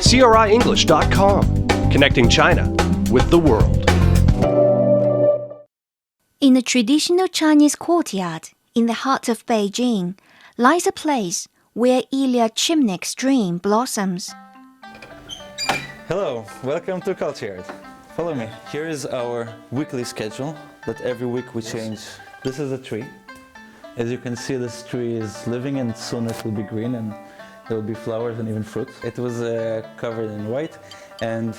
CRIEnglish.com, connecting China with the world. In the traditional Chinese courtyard, in the heart of Beijing, lies a place where Ilya Chimnik's dream blossoms. Hello, welcome to Culture. Follow me. Here is our weekly schedule that every week we change. This is a tree. As you can see, this tree is living and soon it will be green and there will be flowers and even fruit. It was covered in white, and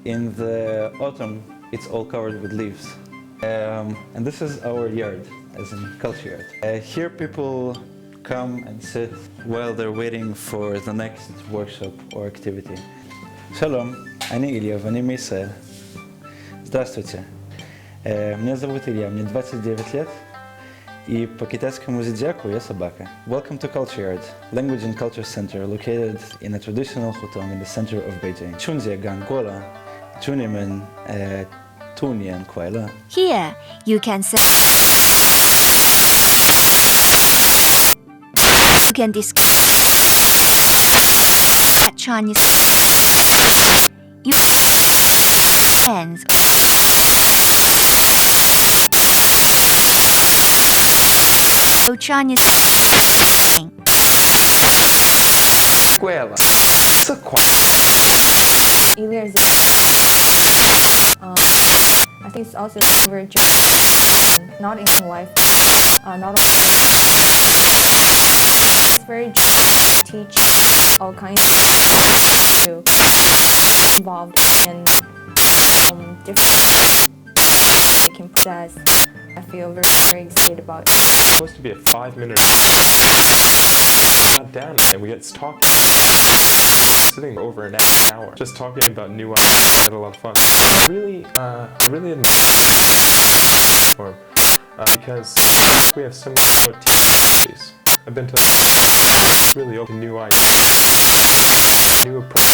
in the autumn it's all covered with leaves. And this is our yard, as in culture yard. Here people come and sit while they're waiting for the next workshop or activity. Шалом, אני Ilya, ואני מישראל. Здравствуйте. Меня зовут Илья, мне 29 лет, и по китайскому зодиаку я собака. Welcome to Culture Yard, Language and Culture Center, located in a traditional hutong in the center of Beijing. Chunjie Gangola, Chunimen, Tunian Kuala. Here, you can discover Chinese friends. Chinese Escuela. Ilya is I think it's also very not in life, not it's very teach all kinds of involved in different making process. I feel very excited about it. It's supposed to be a 5-minute got down and we get talking sitting over an hour just talking about new ideas. I had a lot of fun. I really admire for because we have similar teachers. I've been to really open new ideas, new approach.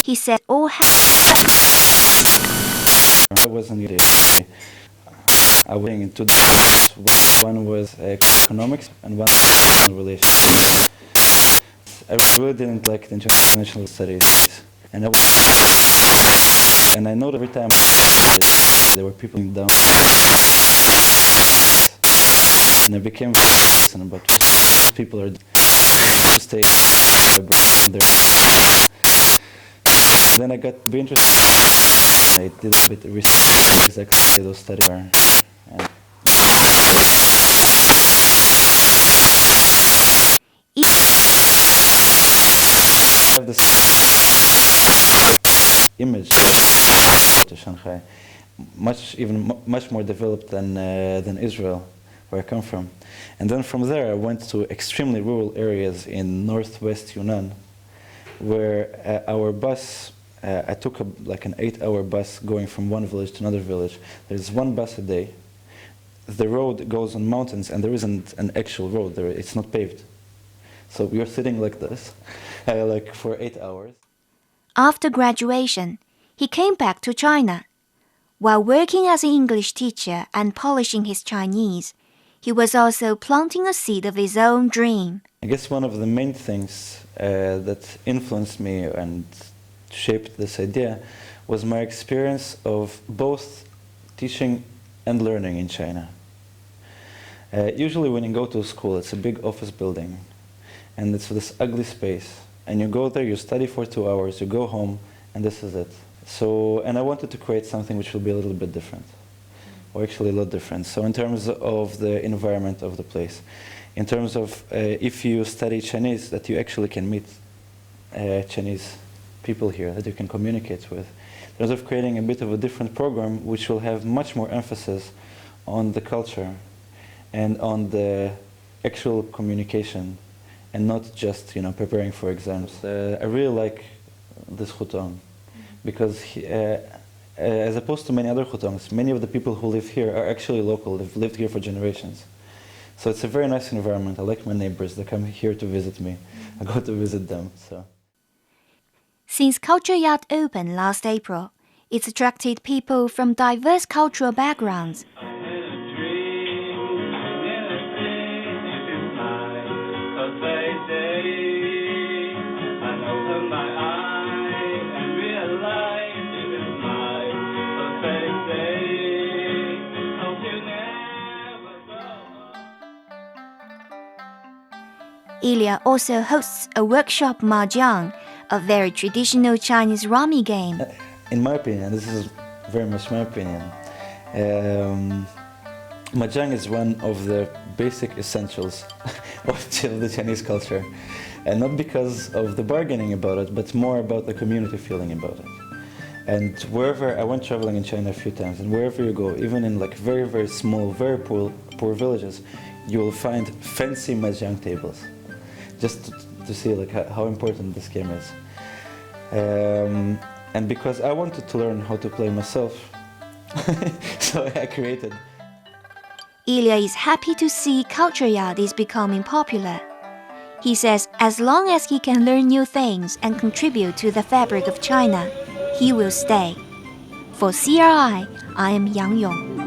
He said all I wasn't I was in two departments. One was economics and one was relations. I really didn't like the international studies, and I know every time there were people down, and I became very about what people are to stay there. Then I got be interested. I did a bit of research exactly those studies are. I have this image to Shanghai, much more developed than Israel, where I come from. And then from there I went to extremely rural areas in northwest Yunnan, where our bus, I took like an 8-hour bus going from one village to another village. There's one bus a day. The road goes on mountains and there isn't an actual road there, it's not paved. So you're sitting like this, like for 8 hours. After graduation, he came back to China. While working as an English teacher and polishing his Chinese, he was also planting a seed of his own dream. I guess one of the main things that influenced me and shaped this idea was my experience of both teaching and learning in China. Usually when you go to a school, it's a big office building and it's this ugly space, and you go there, you study for 2 hours, you go home, and this is it. So, and I wanted to create something which will be a little bit different, or actually a lot different. So in terms of the environment of the place, in terms of if you study Chinese, that you actually can meet Chinese people here that you can communicate with. In terms of creating a bit of a different program which will have much more emphasis on the culture and on the actual communication and not just preparing for exams. I really like this hutong because as opposed to many other hutongs, many of the people who live here are actually local. They've lived here for generations. So it's a very nice environment. I like my neighbors. They come here to visit me. I go to visit them. So. Since Culture Yard opened last April, it's attracted people from diverse cultural backgrounds. Ilya also hosts a workshop mahjong, a very traditional Chinese rummy game. In my opinion, this is very much my opinion, mahjong is one of the basic essentials of the Chinese culture. And not because of the bargaining about it, but more about the community feeling about it. And wherever, I went traveling in China a few times, and wherever you go, even in like very, very small, very poor villages, you will find fancy mahjong tables. Just to see like how important this game is. And because I wanted to learn how to play myself, so I created. Ilya is happy to see culture yard is becoming popular. He says as long as he can learn new things and contribute to the fabric of China, he will stay. For CRI, I am Yang Yong.